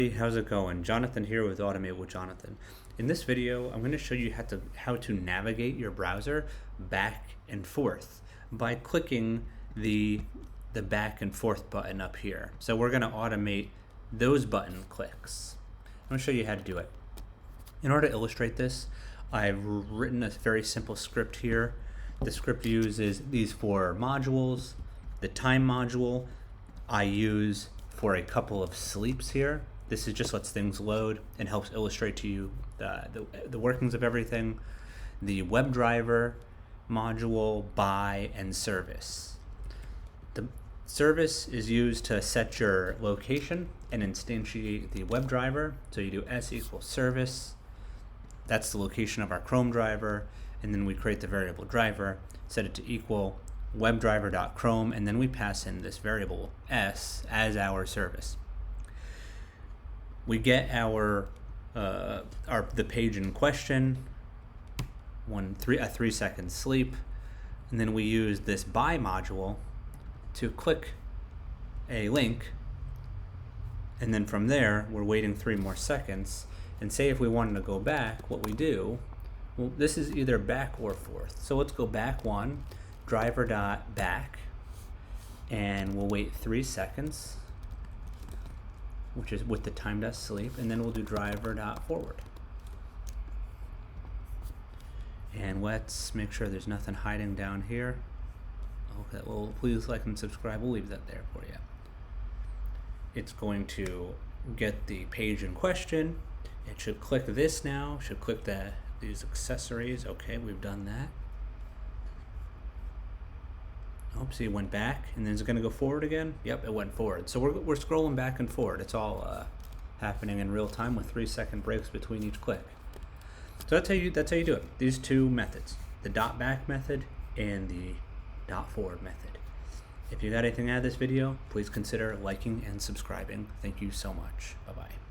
Hey, how's it going? Jonathan here with Automate with Jonathan. In this video, I'm going to show you how to navigate your browser back and forth by clicking the back and forth button up here. So we're going to automate those button clicks. I'm going to show you how to do it. In order to illustrate this, I've written a very simple script here. The script uses these four modules. The time module I use for a couple of sleeps here. This is just lets things load and helps illustrate to you the workings of everything. The WebDriver module, buy, and service. The service is used to set your location and instantiate the WebDriver. So you do s equals service. That's the location of our Chrome driver. And then we create the variable driver, set it to equal WebDriver.Chrome, and then we pass in this variable s as our service. We get the page in question, a 3-second sleep, and then we use this buy module to click a link, and then from there we're waiting 3 more seconds. And say if we wanted to go back, what we do, well, this is either back or forth. So let's go back one, driver.back, and we'll wait 3 seconds, which is with the time.sleep, and then we'll do driver.forward. And let's make sure there's nothing hiding down here. Okay, well, please like and subscribe. We'll leave that there for you. It's going to get the page in question. It should click this now. Should click these accessories. Okay, we've done that. Oops, it went back, and then is it going to go forward again? Yep, it went forward. So we're scrolling back and forward. It's all happening in real time with 3-second breaks between each click. So that's how you do it. These two methods, the .back method and the .forward method. If you got anything out of this video, please consider liking and subscribing. Thank you so much. Bye-bye.